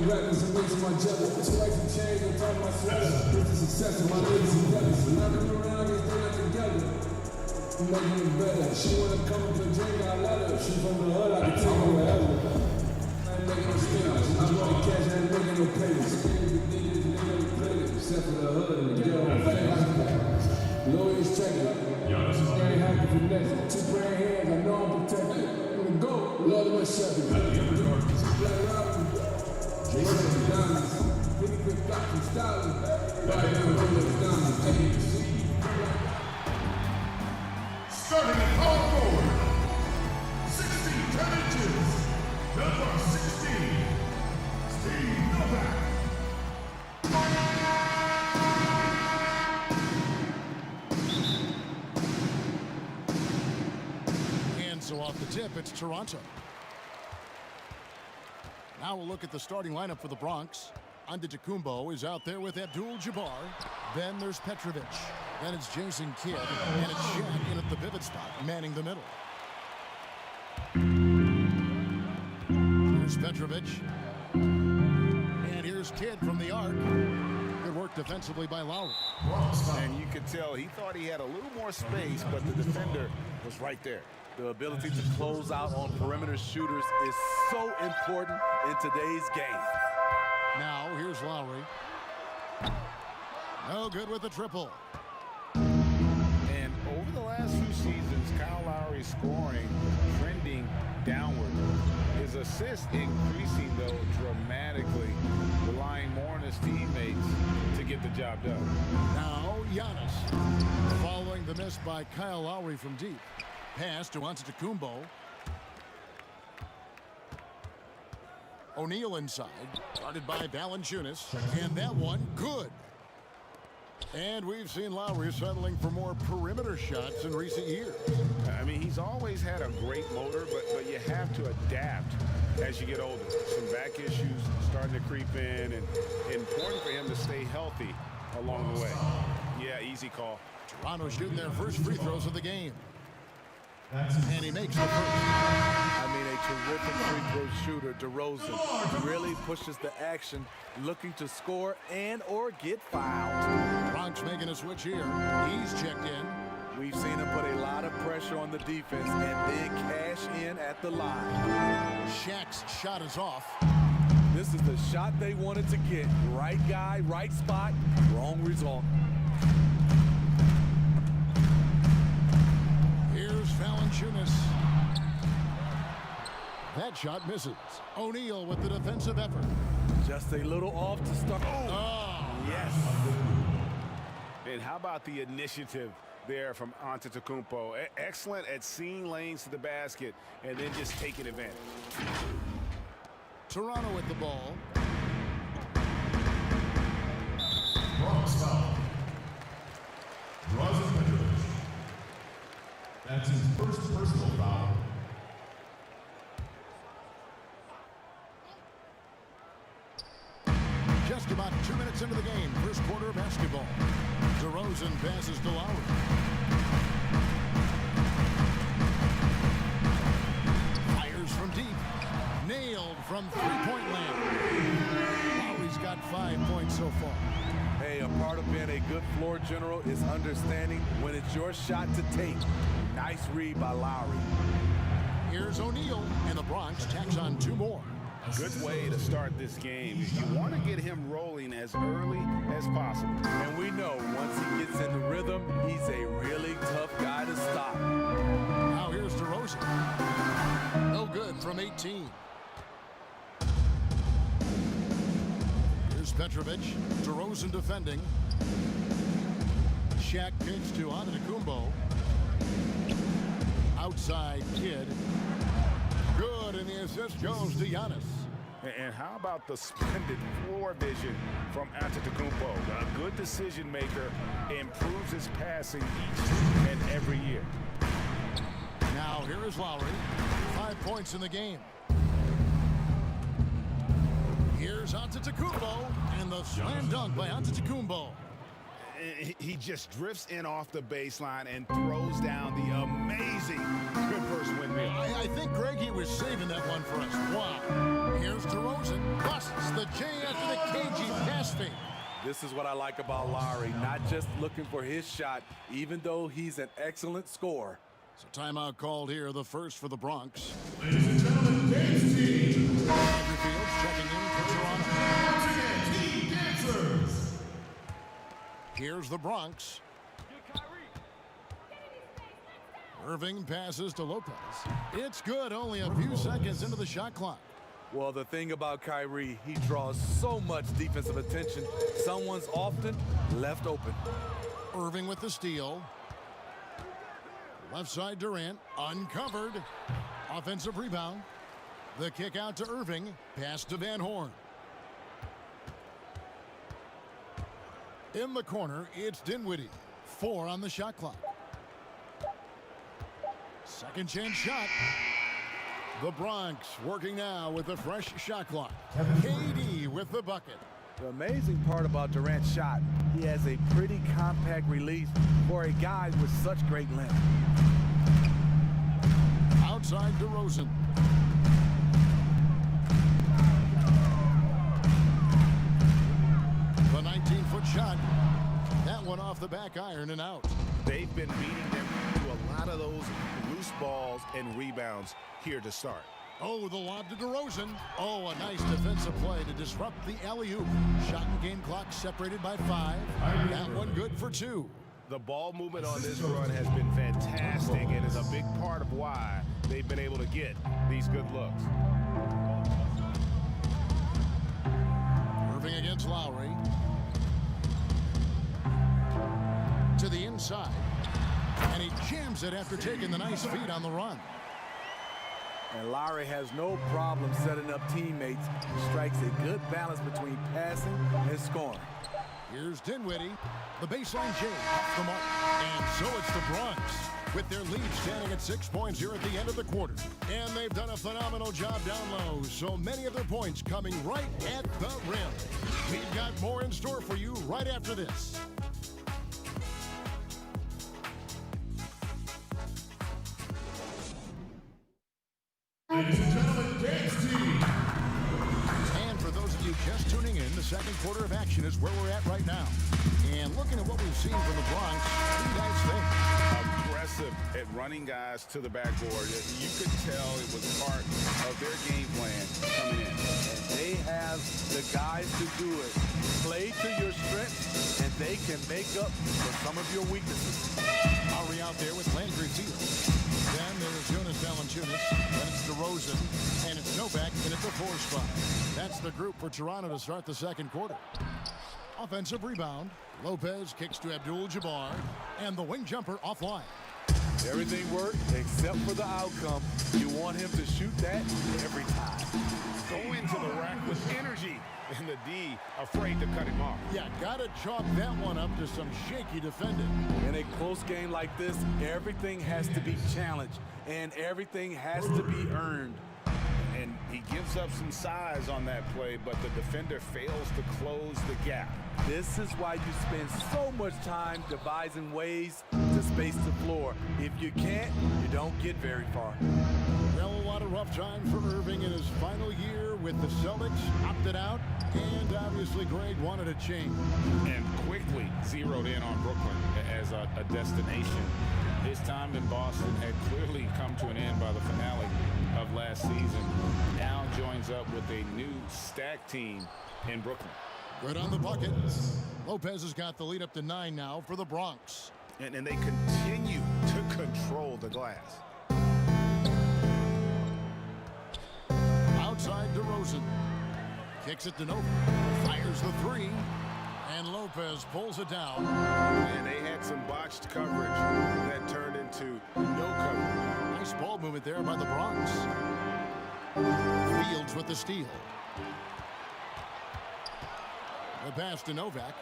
Rappers and making my jealous. Twice and change on top of my sweater. With the success of my ladies and brothers. When I come around, get done together. I'm making it better. She wanna come up to drink, I let her. She from the hood, I can take her wherever. I ain't making no statements. I want to cash, I ain't making no payments. Scared to be niggas, they don't play it. Except for the hood and the girl on face. Lawyers checking. Giannis Very happy for next. Two brand hands, I know I'm protected. I'm gonna go. Lord of my shepherd. Black Raptors. Giannis, pretty quick got some styling. Right now, Giannis. starting at power forward, 16, 10 inches, number 16, Steve Novak. And so off the tip, it's Toronto. Now we'll look at the starting lineup for the Bronx. Antetokounmpo is out there with Abdul-Jabbar. Then there's Petrovic. Then it's Jason Kidd. And it's Shaq in at the pivot spot, manning the middle. Here's Petrovic. And here's Kidd from the arc. Good work defensively by Lowry. And you could tell he thought he had a little more space, but the defender was right there. The ability to close out on perimeter shooters is so important in today's game. Now, here's Lowry. No good with the triple. And over the last few seasons, Kyle Lowry's scoring trending downward. His assists increasing, though, dramatically, relying more on his teammates to get the job done. Now, Giannis. Following the miss by Kyle Lowry from deep. Pass to Antetokounmpo. O'Neal inside, guarded by Valanciunas, and that one good. And we've seen Lowry settling for more perimeter shots in recent years. I mean, he's always had a great motor, but you have to adapt as you get older. Some back issues starting to creep in, and important for him to stay healthy along the way. Yeah, easy call. Toronto shooting their first free throws of the game. And he makes the first. I mean, a terrific free throw shooter, DeRozan, really pushes the action, looking to score and or get fouled. Bronx making a switch here. He's checked in. We've seen him put a lot of pressure on the defense and then cash in at the line. Shaq's shot is off. This is the shot they wanted to get. Right guy, right spot, wrong result. Here's Valanciunas. That shot misses. O'Neal with the defensive effort. Just a little off to start. Oh, yes. And how about the initiative there from Antetokounmpo? Excellent at seeing lanes to the basket and then just taking advantage. Toronto with the ball. Bronx foul. DeRozan Petrovic. That's his first personal foul. Just about 2 minutes into the game, first quarter of basketball. DeRozan passes to Lowry. Fires from deep. Nailed from three-point land. Lowry's got 5 points so far. Hey, a part of being a good floor general is understanding when it's your shot to take. Nice read by Lowry. Here's O'Neal, and the Bronx tacks on 2 more. Good way to start this game. You want to get him rolling as early as possible. And we know once he gets in the rhythm, he's a really tough guy to stop. Now here's DeRozan. No good from 18. Here's Petrovic. DeRozan defending. Shaq kicks to Antetokounmpo. Outside Kidd. Good, and the assist goes to Giannis. And how about the splendid floor vision from Antetokounmpo? A good decision maker, improves his passing each and every year. Now here is Lowry. 5 points in the game. Here's Antetokounmpo, and the slam dunk by Antetokounmpo. he just drifts in off the baseline and throws down the amazing reverse windmill. I think, Greg, he was saving that one for us. Wow. Here's DeRozan. Busts the J after the cagey pass fake. This is what I like about Lowry, not just looking for his shot, even though he's an excellent scorer. So timeout called here, the first for the Bronx. Ladies and gentlemen, Dave's team. Andrew Fields checking in for Toronto. Once again, Team Dancers. Here's the Bronx. Irving passes to Lopez. It's good, only a few seconds into the shot clock. Well, the thing about Kyrie, he draws so much defensive attention. Someone's often left open. Irving with the steal. Left side Durant, uncovered. Offensive rebound. The kick out to Irving. Pass to Van Horn. In the corner, it's Dinwiddie. 4 on the shot clock. Second chance shot. The Bronx working now with a fresh shot clock. KD with the bucket. The amazing part about Durant's shot, he has a pretty compact release for a guy with such great length. Outside DeRozan. The 19-foot shot. That one off the back iron and out. They've been beating them to a lot of those loose balls and rebounds here to start. Oh, the lob to DeRozan. Oh, a nice defensive play to disrupt the alley-oop. Shot and game clock separated by 5. That one good for 2. The ball movement on this run has been fantastic and is a big part of why they've been able to get these good looks. Irving against Lowry. To the inside. And he jams it after taking the nice feed on the run. And Lowry has no problem setting up teammates. He strikes a good balance between passing and scoring. Here's Dinwiddie. The baseline J off the mark. And so it's the Bronx with their lead standing at 6 points here at the end of the quarter. And they've done a phenomenal job down low. So many of their points coming right at the rim. We've got more in store for you right after this. Ladies and gentlemen, Dave's team. And for those of you just tuning in, the second quarter of action is where we're at right now. And looking at what we've seen from the Bronx, what do you guys think? Aggressive at running guys to the backboard. You could tell it was part of their game plan coming in. And they have the guys to do it. Play to your strengths, and they can make up for some of your weaknesses. Lowry out there with Landry Fields. Then there's Jonas Valanciunas. Then it's DeRozan. And it's Novak in at the 4 spot. That's the group for Toronto to start the second quarter. Offensive rebound. Lopez kicks to Abdul-Jabbar. And the wing jumper offline. Everything worked except for the outcome. You want him to shoot that every time. Go into the rack with energy. And the D afraid to cut him off. Yeah, gotta chalk that one up to some shaky defending. In a close game like this, everything has to be challenged and everything has to be earned. And he gives up some size on that play, but the defender fails to close the gap. This is why you spend so much time devising ways to space the floor. If you can't, you don't get very far. Well, a lot of rough time for Irving in his final year with the Celtics, opted out, and obviously Greg wanted a change. And quickly zeroed in on Brooklyn as a destination. His time in Boston had clearly come to an end by the finale of last season. Now joins up with a new stacked team in Brooklyn. Good on the bucket. Lopez has got the lead up to 9 now for the Bronx. And they continue to control the glass. Outside DeRozan. Kicks it to Novak. Fires the 3. And Lopez pulls it down. And they had some botched coverage that turned into no coverage. Nice ball movement there by the Bronx. Fields with the steal. The pass to Novak.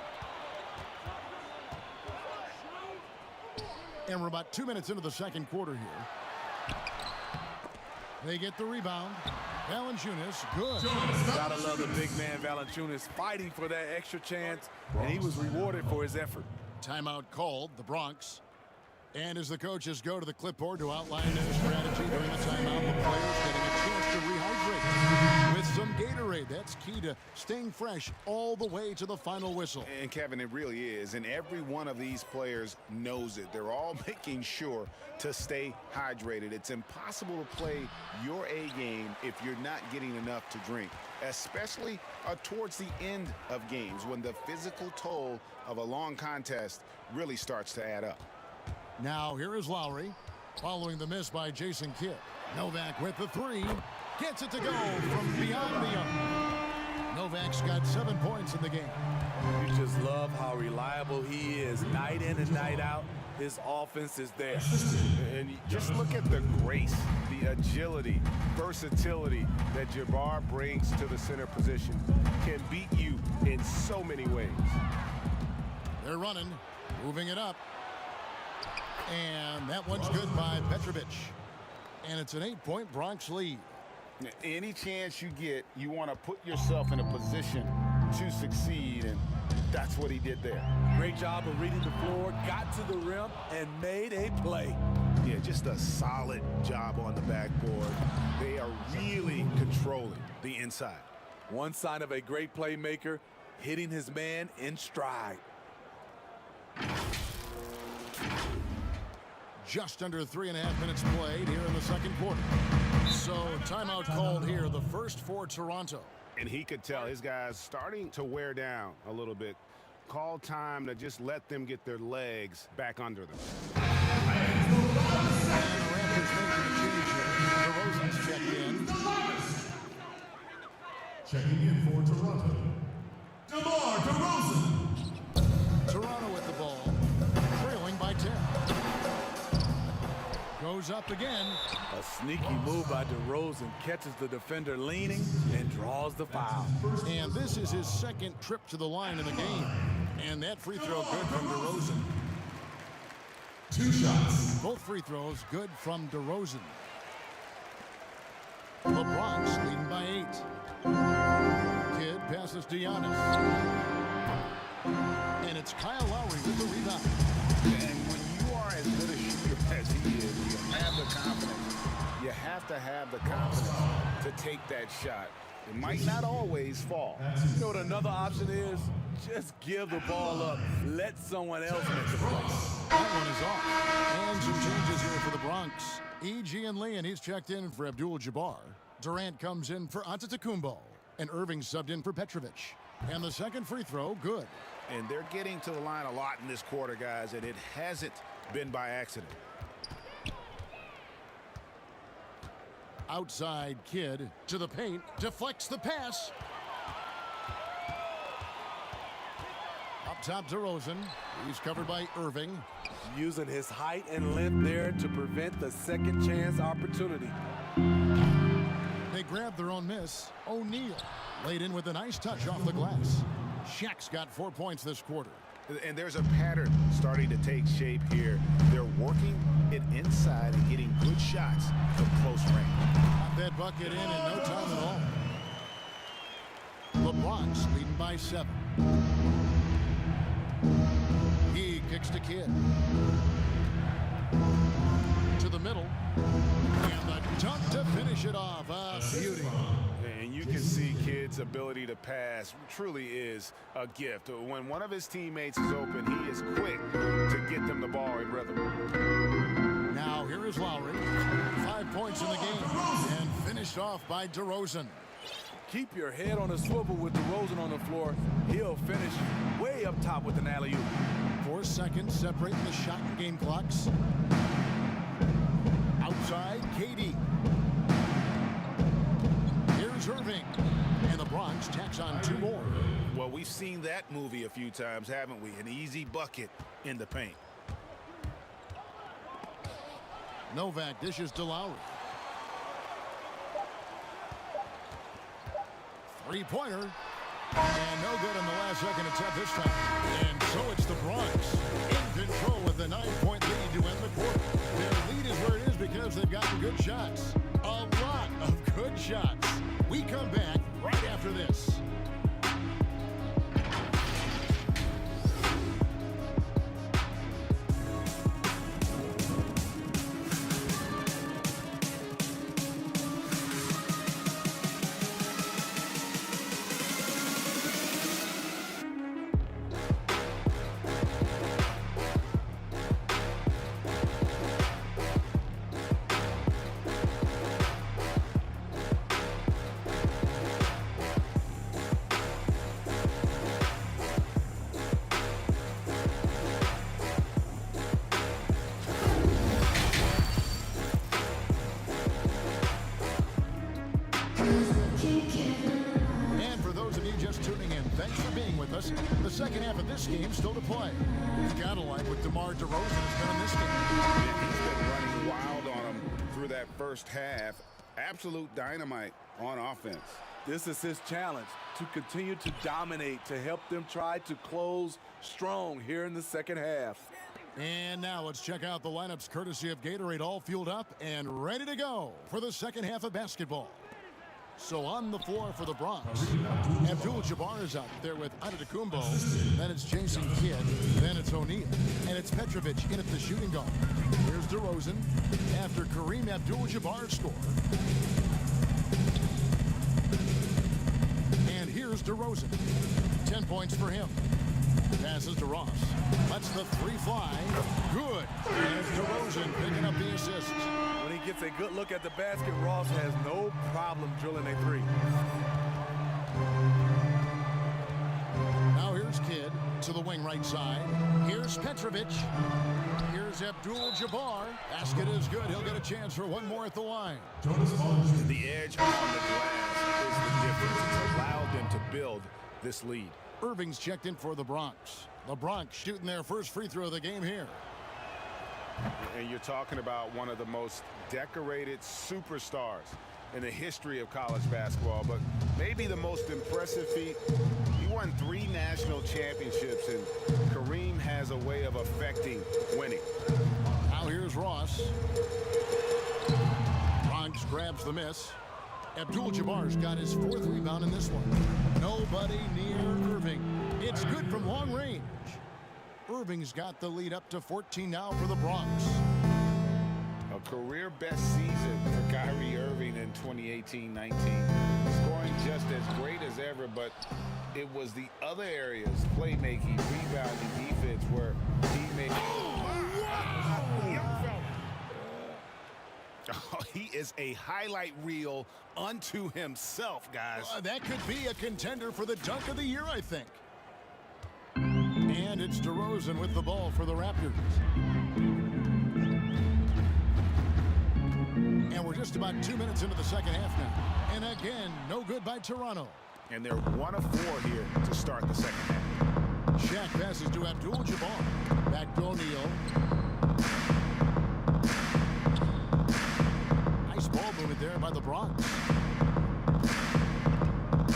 And we're about 2 minutes into the second quarter here. They get the rebound. Valanciunas, good. Gotta love the big man Valanciunas fighting for that extra chance, and he was rewarded for his effort. Timeout called, the Bronx. And as the coaches go to the clipboard to outline their strategy during the timeout, the players getting a chance to rehydrate with some Gatorade. That's key to staying fresh all the way to the final whistle. And Kevin, it really is. And every one of these players knows it. They're all making sure to stay hydrated. It's impossible to play your A game if you're not getting enough to drink, especially towards the end of games when the physical toll of a long contest really starts to add up. Now here is Lowry, following the miss by Jason Kidd. Novak with the three, gets it to go from beyond the arc. Novak's got 7 points in the game. You just love how reliable he is night in and night out. His offense is there. And just look at the grace, the agility, versatility that Jabbar brings to the center position. Can beat you in so many ways. They're running, moving it up. And that one's good by Petrovic. And it's an 8-point Bronx lead. Any chance you get, you want to put yourself in a position to succeed, and that's what he did there. Great job of reading the floor, got to the rim, and made a play. Yeah, just a solid job on the backboard. They are really controlling the inside. One sign of a great playmaker, hitting his man in stride. Just under 3.5 minutes played here in the second quarter. So timeout called here, the first for Toronto. And he could tell his guys starting to wear down a little bit. Call time to just let them get their legs back under them. And the Raptors making a change here. DeRozan's checked in. Checking in for Toronto, DeMar DeRozan. Toronto with the ball, trailing by 10. Goes up again. A sneaky move by DeRozan, catches the defender leaning and draws the foul. And this is his second trip to the line in the game. And that free throw good from DeRozan. 2 shots. Both free throws good from DeRozan. The Bronx leading by 8. Kidd passes to Giannis. And it's Kyle Lowry with the rebound. And when you are as good a shooter as he is, you have the confidence. You have to have the confidence to take that shot. It might not always fall. You know what another option is? Just give the ball up. Let someone else make the play. That one is off. And some changes here for the Bronx. E.G. and Lee, and he's checked in for Abdul-Jabbar. Durant comes in for Antetokounmpo. And Irving subbed in for Petrovic. And the second free throw, good. And they're getting to the line a lot in this quarter, guys, and it hasn't been by accident. Outside Kidd to the paint, deflects the pass. Up top DeRozan, he's covered by Irving. Using his height and length there to prevent the second chance opportunity. They grab their own miss. O'Neal laid in with a nice touch off the glass. Shaq's got 4 points this quarter. And there's a pattern starting to take shape here. They're working it inside and getting good shots from close range. Got that bucket in no time at all. The Bronx leading by 7. He kicks to Kidd. To the middle. And the dunk to finish it off. Beauty. And you can see Kidd's ability to pass truly is a gift. When one of his teammates is open, he is quick to get them the ball in rhythm. Now here is Lowry. 5 points in the game. And finished off by DeRozan. Keep your head on a swivel with DeRozan on the floor. He'll finish way up top with an alley-oop. 4 seconds separating the shot and game clocks. Outside, KD. Here's Irving. And the Bronx tacks on 2 more. Well, we've seen that movie a few times, haven't we? An easy bucket in the paint. Novak dishes to Lowry. 3-pointer. And no good on the last second attempt this time. And so it's the Bronx in control with a 9-point lead to end the quarter. Their lead is where it is because they've gotten good shots. A lot of good shots. We come back right after this. of this game still to play. You've got to like what DeMar DeRozan has done in this game. Yeah, he's been running wild on him through that first half. Absolute dynamite on offense. This is his challenge, to continue to dominate, to help them try to close strong here in the second half. And now let's check out the lineups courtesy of Gatorade, all fueled up and ready to go for the second half of basketball. So on the floor for the Bronx, Abdul-Jabbar is out there with Antetokounmpo. Then it's Jason Kidd. Then it's O'Neal. And it's Petrovic in at the shooting guard. Here's DeRozan after Kareem Abdul-Jabbar scored. And here's DeRozan. 10 points for him. Passes to Ross. Lets the three fly. Good. And DeRozan picking up the assist. When he gets a good look at the basket, Ross has no problem drilling a three. Now here's Kidd to the wing right side. Here's Petrovic. Here's Abdul-Jabbar. Basket is good. He'll get a chance for one more at the line. The edge on the glass is the difference. It's allowed them to build this lead. Irving's checked in for the Bronx. The Bronx shooting their first free throw of the game here. And you're talking about one of the most decorated superstars in the history of college basketball, but maybe the most impressive feat. He won 3 national championships, and Kareem has a way of affecting winning. Now here's Ross. Bronx grabs the miss. Abdul-Jabbar's got his 4th rebound in this one. Nobody near Irving. It's good from long range. Irving's got the lead up to 14 now for the Bronx. A career best season for Kyrie Irving in 2018-19. Scoring just as great as ever, but it was the other areas, playmaking, rebounding, defense, where he made... Oh, he is a highlight reel unto himself, guys. That could be a contender for the dunk of the year, I think. And it's DeRozan with the ball for the Raptors. And we're just about 2 minutes into the second half now. And again, no good by Toronto. And they're 1 of 4 here to start the second half. Shaq passes to Abdul-Jabbar. Back to O'Neal. Nice ball movement there by the Bronx.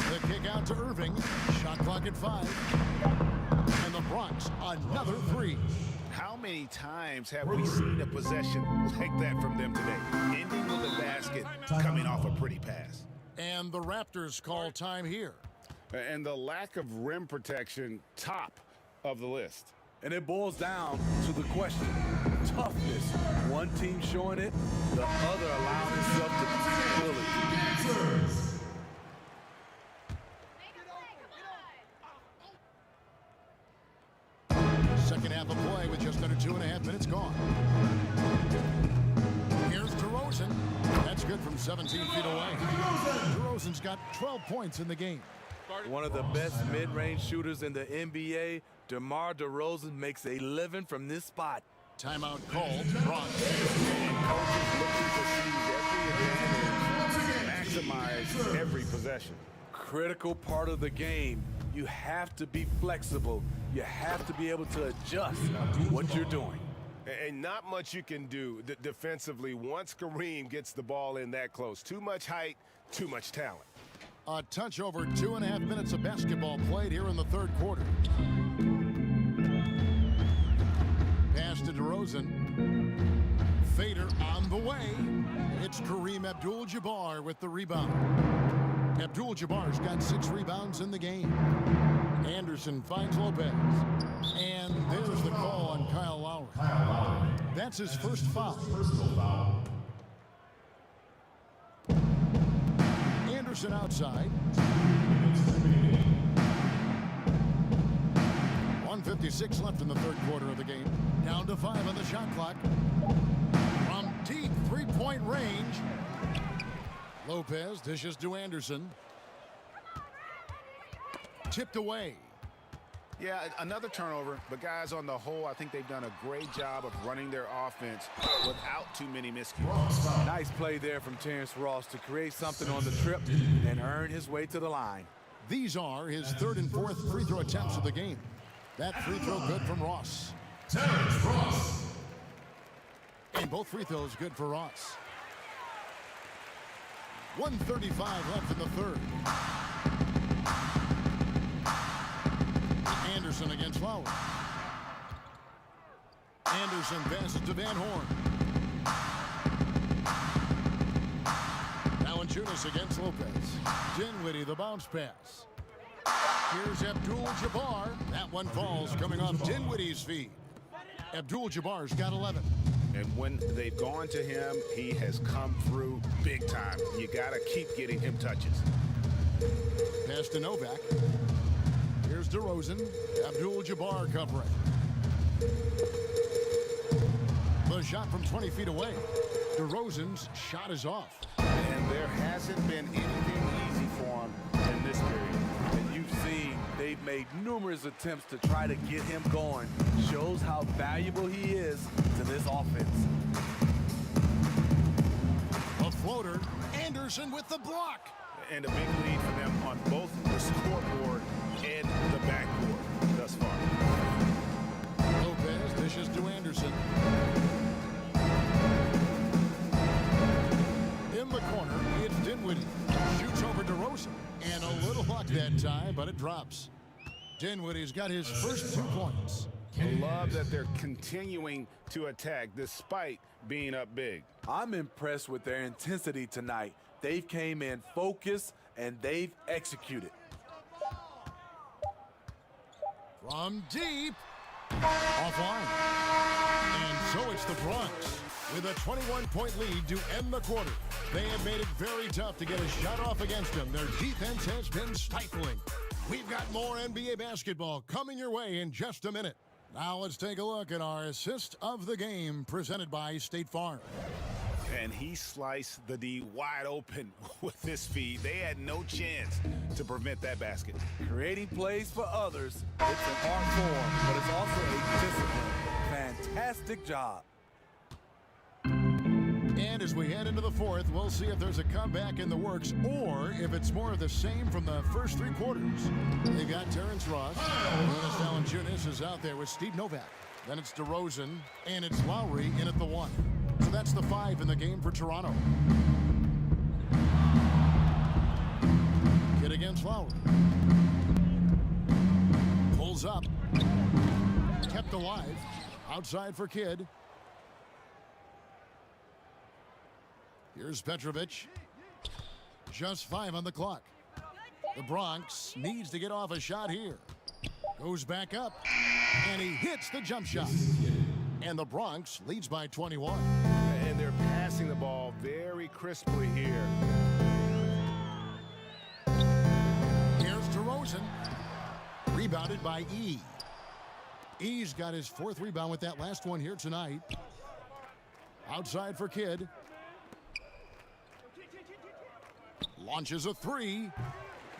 The kick out to Irving. Shot clock at 5. And the Bronx, another 3. How many times have we seen a possession like that from them today? Ending with a basket, coming off a pretty pass. And the Raptors call time here. And the lack of rim protection, top of the list. And it boils down to the question, toughness. One team showing it, the other allowing itself to feel it. Second half of play with just under 2.5 minutes gone. Here's DeRozan. That's good from 17 feet away. DeRozan's got 12 points in the game. One of the best mid-range shooters in the NBA, DeMar DeRozan makes a living from this spot. Timeout called. Bronx. Coaches looking to seize every advantage, maximize every possession. Critical part of the game. You have to be flexible. You have to be able to adjust what you're doing. And not much you can do defensively once Kareem gets the ball in that close. Too much height, too much talent. A touch over 2.5 minutes of basketball played here in the third quarter. Pass to DeRozan. Fader on the way. It's Kareem Abdul-Jabbar with the rebound. Abdul-Jabbar's got 6 rebounds in the game. Anderson finds Lopez. And there's the call on Kyle Lowry. That's his first foul. Anderson outside. 1:56 left in the third quarter of the game. Down to 5 on the shot clock. From deep 3-point range. Lopez dishes to Anderson. Tipped away. Yeah, another turnover, but guys, on the whole, I think they've done a great job of running their offense without too many miscues. Nice play there from Terrence Ross to create something on the trip and earn his way to the line. These are his 3rd and 4th free throw attempts of the game. That free throw good from Ross. Terrence Ross. And both free throws good for Ross. 1:35 left in the third. Anderson against Lowry. Anderson passes to Van Horn. Now Giannis against Lopez. Dinwiddie the bounce pass. Here's Abdul-Jabbar. That one falls coming off Dinwiddie's feet. Abdul-Jabbar's got 11. And when they've gone to him, he has come through big time. You got to keep getting him touches. Pass to Novak. Here's DeRozan. Abdul-Jabbar covering. The shot from 20 feet away. DeRozan's shot is off. And there hasn't been anything easy for him in this period. And you've seen they've made numerous attempts to try to get him going. Shows how valuable he is to this offense. A floater. Anderson with the block. And a big lead for them on both the scoreboard and the backboard thus far. Lopez dishes to Anderson. In the corner, it's Dinwiddie. Shoots over DeRozan. And a little luck that time, but it drops. Dinwiddie's got his first 2 points. I love that they're continuing to attack despite being up big. I'm impressed with their intensity tonight. They've came in focused and they've executed. From deep. Offline. And so it's the Bronx with a 21-point lead to end the quarter. They have made it very tough to get a shot off against them. Their defense has been stifling. We've got more NBA basketball coming your way in just a minute. Now let's take a look at our assist of the game presented by State Farm. And he sliced the D wide open with his feed. They had no chance to prevent that basket. Creating plays for others, it's an art form, but it's also a discipline. Fantastic job. And as we head into the fourth, we'll see if there's a comeback in the works or if it's more of the same from the first 3 quarters. They got Terrence Ross. Giannis is out there with Steve Novak. Then it's DeRozan, and it's Lowry in at the 1. So that's the 5 in the game for Toronto. Kid against Lowry. Pulls up. Kept alive. Outside for Kidd. Here's Petrovic. Just 5 on the clock. The Bronx needs to get off a shot here. Goes back up. And he hits the jump shot. And the Bronx leads by 21. And they're passing the ball very crisply here. Here's DeRozan. Rebounded by E. E's got his 4th rebound with that last one here tonight. Outside for Kidd. Launches a 3,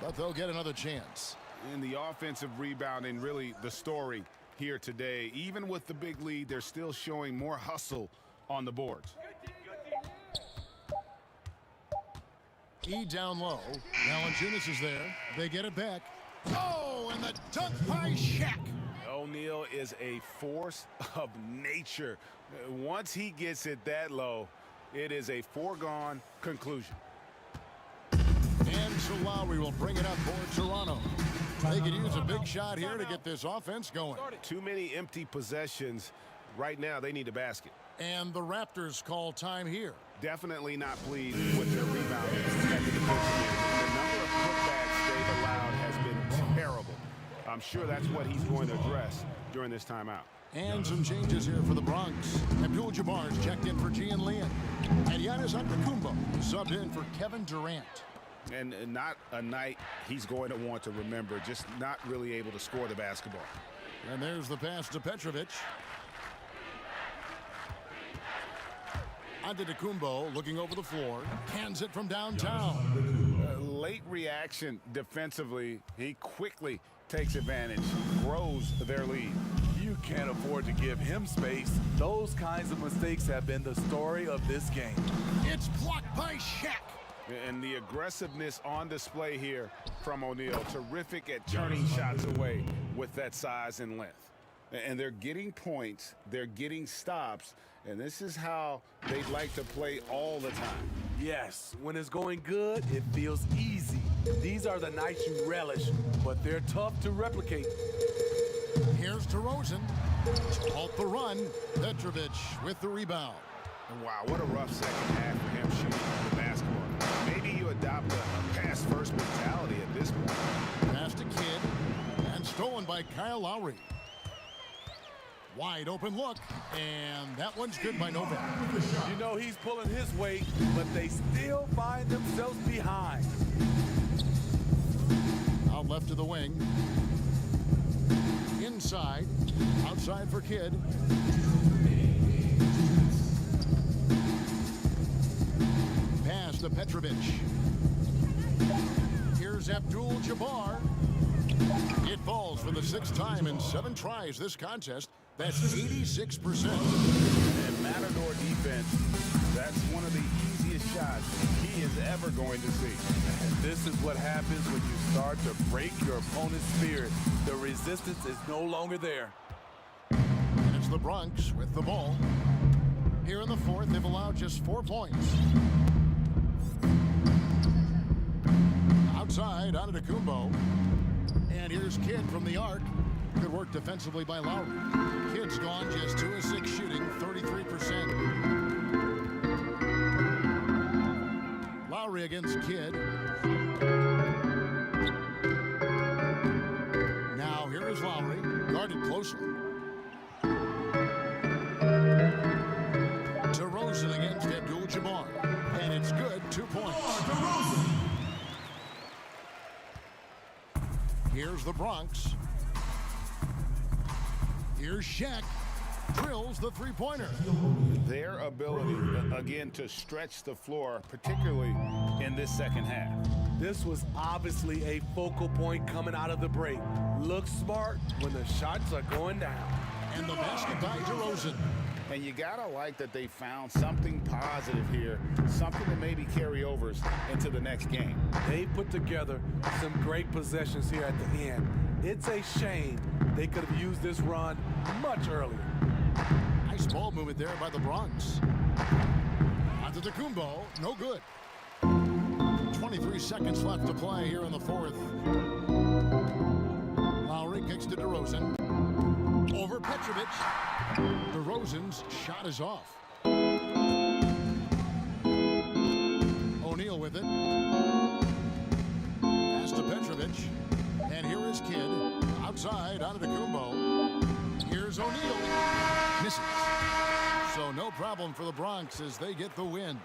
but they'll get another chance. And the offensive rebounding, really the story here today. Even with the big lead, they're still showing more hustle on the boards. E down low. Now Giannis is there. They get it back. Oh, and the dunk by Shaq. O'Neal is a force of nature. Once he gets it that low, it is a foregone conclusion. And so Lowry will bring it up for Toronto. They could use a big shot here to get this offense going. Too many empty possessions. Right now, they need a basket. And the Raptors call time here. Definitely not pleased with their rebounding at the defensive end. The number of putbacks they've allowed has been terrible. I'm sure that's what he's going to address during this timeout. And some changes here for the Bronx. Abdul-Jabbar's checked in for G and Lian. And Giannis Antetokounmpo subbed in for Kevin Durant. And not a night he's going to want to remember, just not really able to score the basketball. And there's the pass to Petrovic. Antetokounmpo looking over the floor. Hands it from downtown. Late reaction defensively. He quickly takes advantage, grows their lead. You can't afford to give him space. Those kinds of mistakes have been the story of this game. It's blocked by Shaq. And the aggressiveness on display here from O'Neal. Terrific at turning shots away with that size and length. And they're getting points, they're getting stops, and this is how they'd like to play all the time. Yes, when it's going good, it feels easy. These are the nights you relish, but they're tough to replicate. Here's DeRozan to halt the run. Petrovic with the rebound. And wow, what a rough second half for him shooting the basketball. Maybe you adopt a pass-first mentality at this point. Pass to Kidd, and stolen by Kyle Lowry. Wide open look, and that one's good by Novak. You know he's pulling his weight, but they still find themselves behind. Out left to the wing. Inside, outside for Kidd. Pass to Petrovic. Here's Abdul-Jabbar. It falls for the 6th time in 7 tries this contest. That's 86%. And Matador defense, that's one of the easiest shots he is ever going to see. And this is what happens when you start to break your opponent's spirit. The resistance is no longer there. And it's the Bronx with the ball. Here in the 4th, they've allowed just 4 points. Outside, Antetokounmpo. And here's Kidd from the arc. Good work defensively by Lowry. Kidd's gone just 2 of 6 shooting, 33%. Lowry against Kidd. Now here is Lowry, guarded closely. DeRozan against Abdul-Jabbar. And it's good, 2 points. Here's the Bronx. Here's Shaq. Drills the three-pointer. Their ability, again, to stretch the floor, particularly in this second half. This was obviously a focal point coming out of the break. Look smart when the shots are going down. And the basket by DeRozan. And you gotta like that they found something positive here, something to maybe carry overs into the next game. They put together some great possessions here at the end. It's a shame they could have used this run much earlier. Nice ball movement there by the Bronx. Antetokounmpo, no good. 23 seconds left to play here in the 4th. Lowry kicks to DeRozan. Over Petrovic. DeRozan's shot is off. O'Neal with it. Pass to Petrovic. And here is Kidd. Outside, Antetokounmpo. Here's O'Neal. Misses. So no problem for the Bronx as they get the win.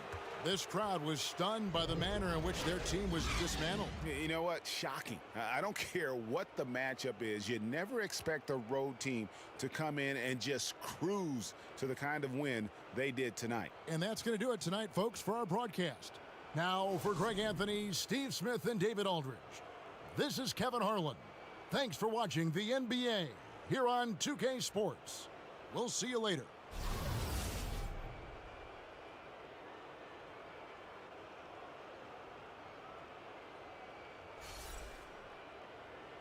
This crowd was stunned by the manner in which their team was dismantled. You know what? Shocking. I don't care what the matchup is. You never expect a road team to come in and just cruise to the kind of win they did tonight. And that's going to do it tonight, folks, for our broadcast. Now, for Greg Anthony, Steve Smith, and David Aldridge, this is Kevin Harlan. Thanks for watching the NBA here on 2K Sports. We'll see you later.